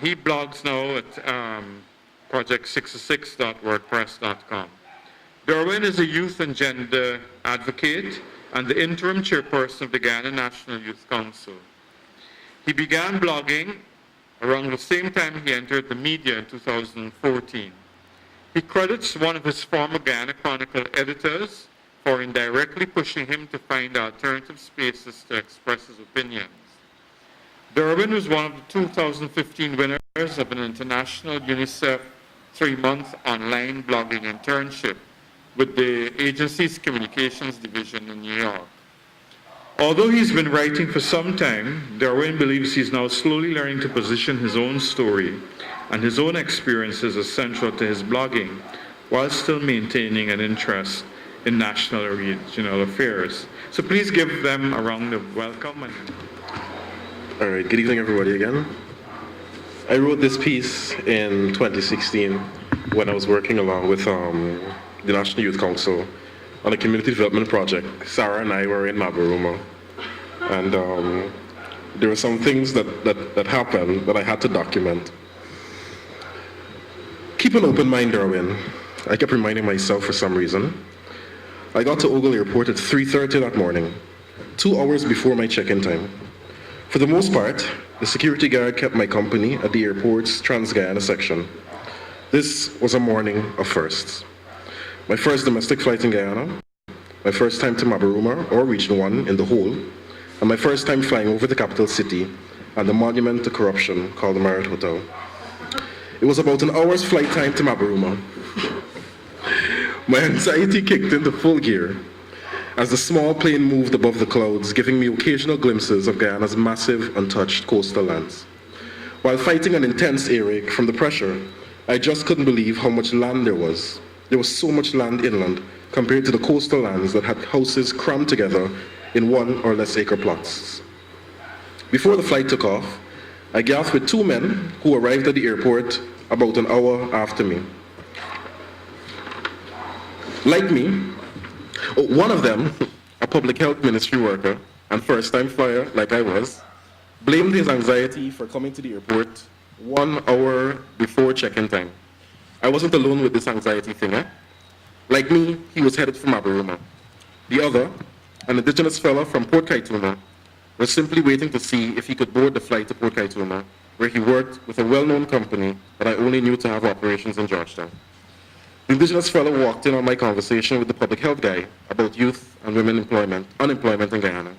He blogs now at project66.wordpress.com. Derwayne is a youth and gender advocate and the interim chairperson of the Guyana National Youth Council. He began blogging around the same time he entered the media in 2014. He credits one of his former Guyana Chronicle editors for indirectly pushing him to find alternative spaces to express his opinions. Derwayne was one of the 2015 winners of an international UNICEF 3-month online blogging internship with the agency's communications division in New York. Although he's been writing for some time, Derwayne believes he's now slowly learning to position his own story and his own experiences as central to his blogging, while still maintaining an interest in national or regional affairs. So please give them a round of welcome. All right, good evening everybody again. I wrote this piece in 2016 when I was working along with the National Youth Council on a community development project. Sarah and I were in Mabaruma, and there were some things that happened that I had to document. Keep an open mind, Derwayne. I kept reminding myself for some reason. I got to Ogle Airport at 3:30 that morning, 2 hours before my check-in time. For the most part, the security guard kept my company at the airport's Trans-Guyana section. This was a morning of firsts. My first domestic flight in Guyana, my first time to Mabaruma or Region 1 in the whole, and my first time flying over the capital city and the monument to corruption called the Marriott Hotel. It was about an hour's flight time to Mabaruma. My anxiety kicked into full gear as the small plane moved above the clouds, giving me occasional glimpses of Guyana's massive, untouched coastal lands. While fighting an intense earache from the pressure, I just couldn't believe how much land there was. There was so much land inland compared to the coastal lands that had houses crammed together in 1 or less acre plots. Before the flight took off, I gathered with 2 men who arrived at the airport about an hour after me. Like me, one of them, a public health ministry worker and first-time flyer like I was, blamed his anxiety for coming to the airport 1 hour before check-in time. I wasn't alone with this anxiety thing, eh? Like me, he was headed for Mabaruma. The other, an indigenous fella from Port Kaituma, was simply waiting to see if he could board the flight to Port Kaituma, where he worked with a well-known company that I only knew to have operations in Georgetown. The indigenous fellow walked in on my conversation with the public health guy about youth and women unemployment in Guyana.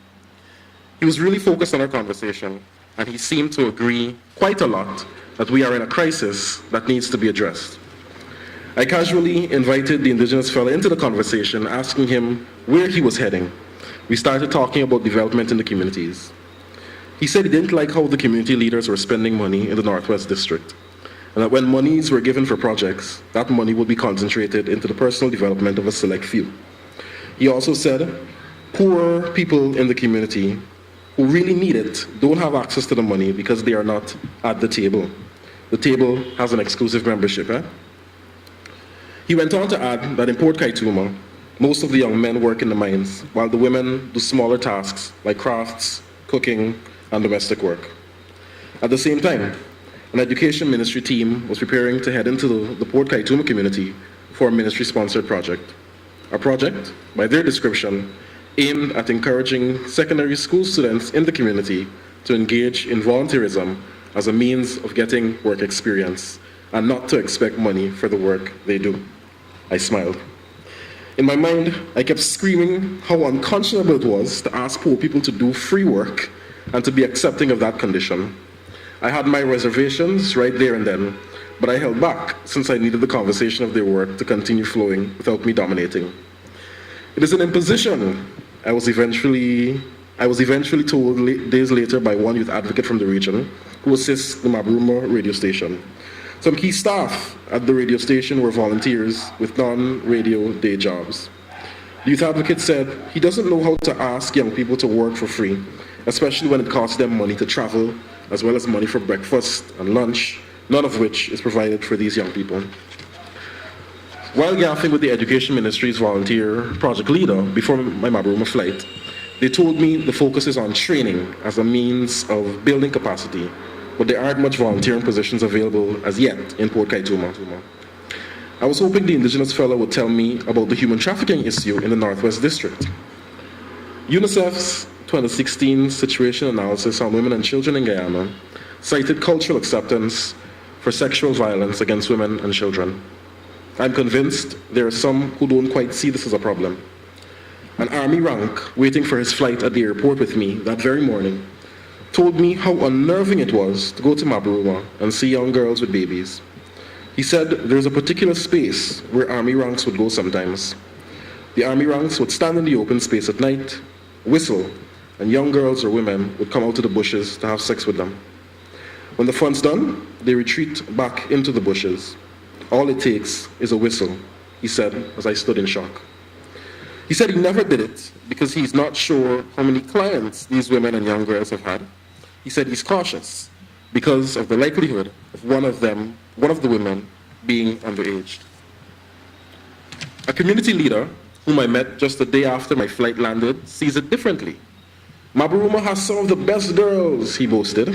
He was really focused on our conversation, and he seemed to agree quite a lot that we are in a crisis that needs to be addressed. I casually invited the indigenous fellow into the conversation, asking him where he was heading. We started talking about development in the communities. He said he didn't like how the community leaders were spending money in the Northwest District, and that when monies were given for projects, that money would be concentrated into the personal development of a select few. He also said poor people in the community who really need it don't have access to the money because they are not at the table. The table has an exclusive membership. He went on to add that in Port Kaituma, most of the young men work in the mines, while the women do smaller tasks like crafts, cooking, and domestic work. At the same time, an education ministry team was preparing to head into the Port Kaituma community for a ministry-sponsored project. A project, by their description, aimed at encouraging secondary school students in the community to engage in volunteerism as a means of getting work experience and not to expect money for the work they do. I smiled. In my mind, I kept screaming how unconscionable it was to ask poor people to do free work and to be accepting of that condition. I had my reservations right there and then, but I held back since I needed the conversation of their work to continue flowing without me dominating. It is an imposition, I was eventually told days later by one youth advocate from the region who assists the Mabaruma radio station. Some key staff at the radio station were volunteers with non-radio day jobs. The youth advocate said he doesn't know how to ask young people to work for free, especially when it costs them money to travel, as well as money for breakfast and lunch, none of which is provided for these young people. While gaffing with the Education Ministry's volunteer project leader before my Mabaruma flight, they told me the focus is on training as a means of building capacity, but there aren't much volunteering positions available as yet in Port Kaituma. I was hoping the indigenous fellow would tell me about the human trafficking issue in the Northwest District. UNICEF's 2016 situation analysis on women and children in Guyana cited cultural acceptance for sexual violence against women and children. I'm convinced there are some who don't quite see this as a problem. An army rank waiting for his flight at the airport with me that very morning told me how unnerving it was to go to Mabaruma and see young girls with babies. He said there's a particular space where army ranks would go sometimes. The army ranks would stand in the open space at night, whistle, and young girls or women would come out to the bushes to have sex with them. When the fun's done, they retreat back into the bushes. All it takes is a whistle, he said as I stood in shock. He said he never did it because he's not sure how many clients these women and young girls have had. He said he's cautious because of the likelihood of one of the women being underage. A community leader whom I met just the day after my flight landed sees it differently. Mabaruma has some of the best girls, he boasted.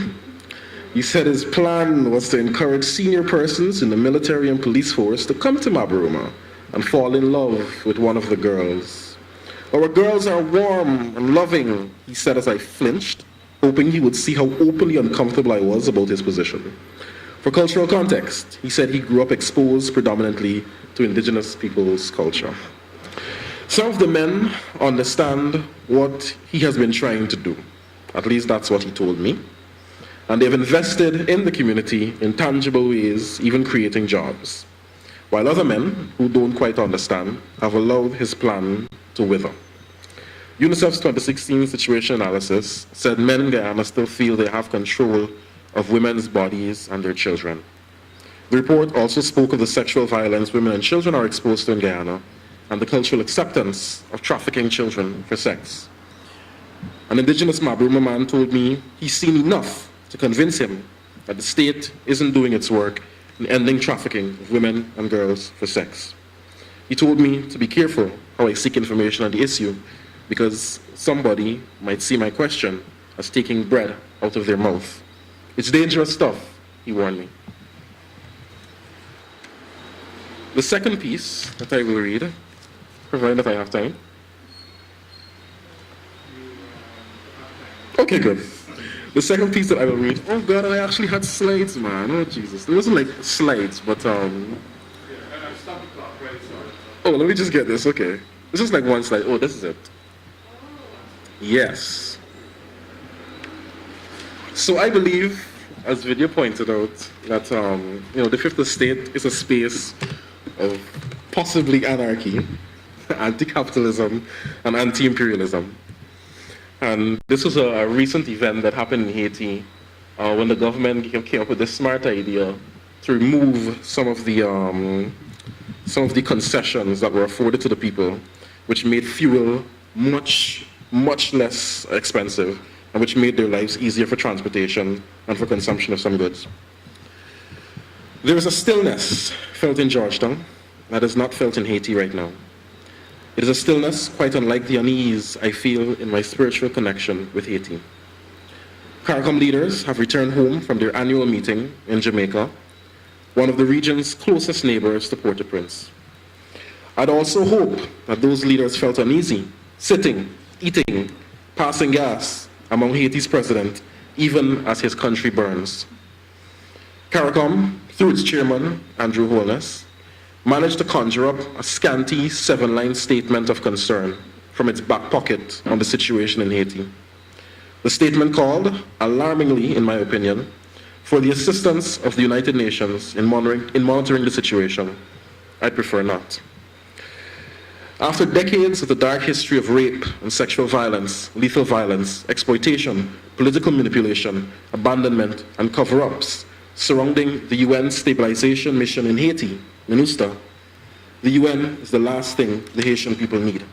He said his plan was to encourage senior persons in the military and police force to come to Mabaruma and fall in love with one of the girls. Our girls are warm and loving, he said as I flinched, hoping he would see how openly uncomfortable I was about his position. For cultural context, he said he grew up exposed predominantly to indigenous people's culture. Some of the men understand what he has been trying to do. At least that's what he told me. And they've invested in the community in tangible ways, even creating jobs. While other men, who don't quite understand, have allowed his plan to wither. UNICEF's 2016 situation analysis said men in Guyana still feel they have control of women's bodies and their children. The report also spoke of the sexual violence women and children are exposed to in Guyana and the cultural acceptance of trafficking children for sex. An indigenous Mabaruma man told me he's seen enough to convince him that the state isn't doing its work in ending trafficking of women and girls for sex. He told me to be careful how I seek information on the issue because somebody might see my question as taking bread out of their mouth. It's dangerous stuff, he warned me. The second piece that I will read, provided that I have time. Okay, good. The second piece that I will read, oh God, I actually had slides, man. Oh, Jesus. It wasn't like slides, but, Stop the clock, right? Sorry. Oh, let me just get this, okay. This is like one slide. Oh, this is it. Yes. So I believe, as Vidya pointed out, that, the Fifth Estate is a space of possibly anarchy, anti-capitalism, and anti-imperialism. And this was a recent event that happened in Haiti when the government came up with this smart idea to remove some of the concessions that were afforded to the people, which made fuel much less expensive and which made their lives easier for transportation and for consumption of some goods. There is a stillness felt in Georgetown that is not felt in Haiti right now. It is a stillness quite unlike the unease I feel in my spiritual connection with Haiti. CARICOM leaders have returned home from their annual meeting in Jamaica, one of the region's closest neighbors to Port-au-Prince. I'd also hope that those leaders felt uneasy, sitting, eating, passing gas among Haiti's president, even as his country burns. CARICOM, through its chairman, Andrew Holness, managed to conjure up a scanty 7-line statement of concern from its back pocket on the situation in Haiti. The statement called, alarmingly in my opinion, for the assistance of the United Nations in monitoring the situation. I prefer not. After decades of the dark history of rape and sexual violence, lethal violence, exploitation, political manipulation, abandonment, and cover-ups surrounding the UN stabilization mission in Haiti, MINUSTA, the UN is the last thing the Haitian people need.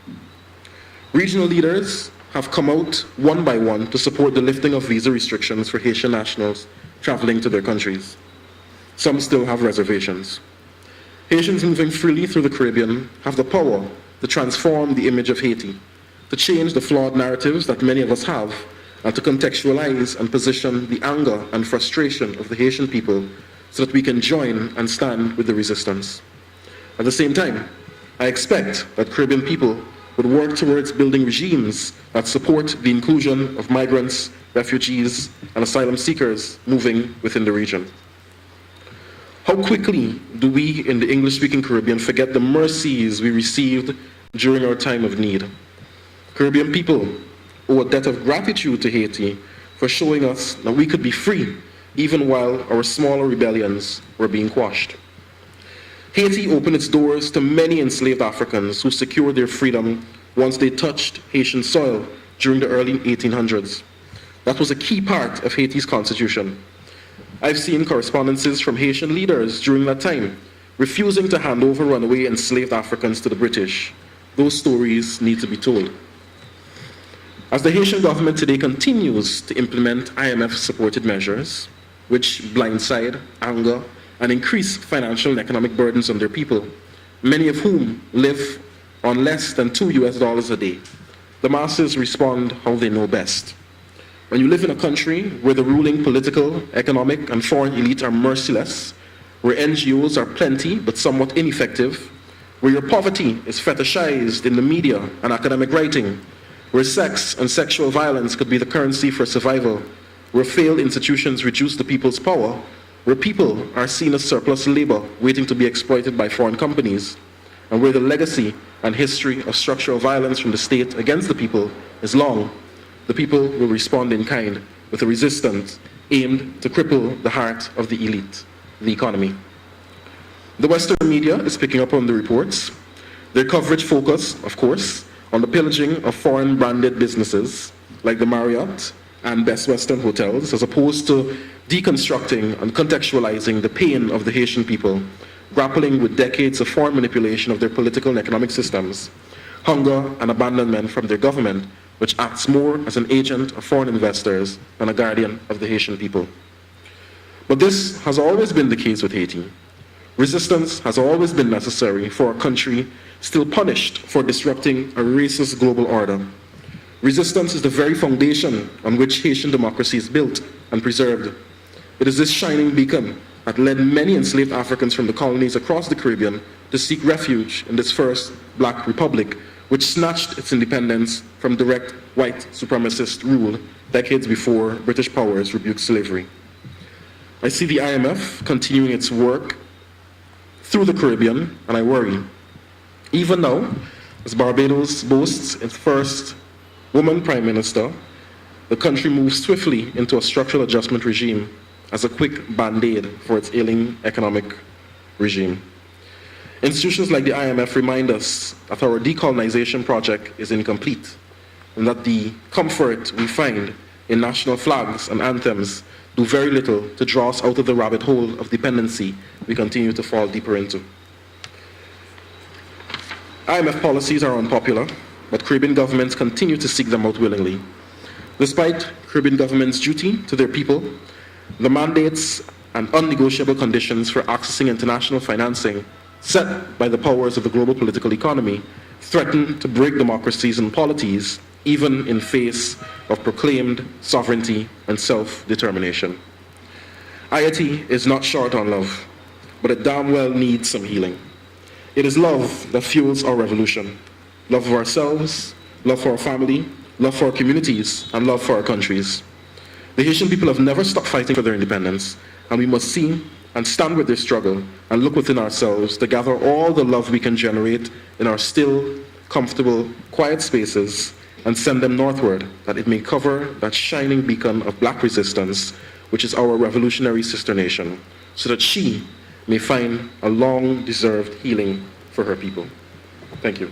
Regional leaders have come out one by one to support the lifting of visa restrictions for Haitian nationals traveling to their countries. Some still have reservations. Haitians moving freely through the Caribbean have the power to transform the image of Haiti, to change the flawed narratives that many of us have and to contextualize and position the anger and frustration of the Haitian people so that we can join and stand with the resistance. At the same time, I expect that Caribbean people would work towards building regimes that support the inclusion of migrants, refugees, and asylum seekers moving within the region. How quickly do we in the English-speaking Caribbean forget the mercies we received during our time of need? Caribbean people owe a debt of gratitude to Haiti for showing us that we could be free even while our smaller rebellions were being quashed. Haiti opened its doors to many enslaved Africans who secured their freedom once they touched Haitian soil during the early 1800s. That was a key part of Haiti's constitution. I've seen correspondences from Haitian leaders during that time, refusing to hand over runaway enslaved Africans to the British. Those stories need to be told. As the Haitian government today continues to implement IMF-supported measures, which blindside, anger, and increase financial and economic burdens on their people, many of whom live on less than $2 a day, the masses respond how they know best. When you live in a country where the ruling political, economic, and foreign elite are merciless, where NGOs are plenty but somewhat ineffective, where your poverty is fetishized in the media and academic writing, where sex and sexual violence could be the currency for survival, where failed institutions reduce the people's power, where people are seen as surplus labor waiting to be exploited by foreign companies, and where the legacy and history of structural violence from the state against the people is long, the people will respond in kind with a resistance aimed to cripple the heart of the elite, the economy. The Western media is picking up on the reports. Their coverage focus, of course, on the pillaging of foreign branded businesses like the Marriott and Best Western hotels, as opposed to deconstructing and contextualizing the pain of the Haitian people, grappling with decades of foreign manipulation of their political and economic systems, hunger and abandonment from their government, which acts more as an agent of foreign investors than a guardian of the Haitian people. But this has always been the case with Haiti. Resistance has always been necessary for a country still punished for disrupting a racist global order. Resistance is the very foundation on which Haitian democracy is built and preserved. It is this shining beacon that led many enslaved Africans from the colonies across the Caribbean to seek refuge in this first Black republic, which snatched its independence from direct white supremacist rule decades before British powers rebuked slavery. I see the IMF continuing its work through the Caribbean, and I worry. Even now, as Barbados boasts its first woman prime minister, the country moves swiftly into a structural adjustment regime as a quick band-aid for its ailing economic regime. Institutions like the IMF remind us that our decolonization project is incomplete, and that the comfort we find in national flags and anthems do very little to draw us out of the rabbit hole of dependency we continue to fall deeper into. IMF policies are unpopular, but Caribbean governments continue to seek them out willingly. Despite Caribbean governments' duty to their people, the mandates and unnegotiable conditions for accessing international financing set by the powers of the global political economy threaten to break democracies and polities, even in face of proclaimed sovereignty and self-determination. Haiti is not short on love, but it damn well needs some healing. It is love that fuels our revolution. Love for ourselves, love for our family, love for our communities, and love for our countries. The Haitian people have never stopped fighting for their independence, and we must see and stand with their struggle and look within ourselves to gather all the love we can generate in our still, comfortable, quiet spaces and send them northward, that it may cover that shining beacon of Black resistance, which is our revolutionary sister nation, so that she may find a long-deserved healing for her people. Thank you.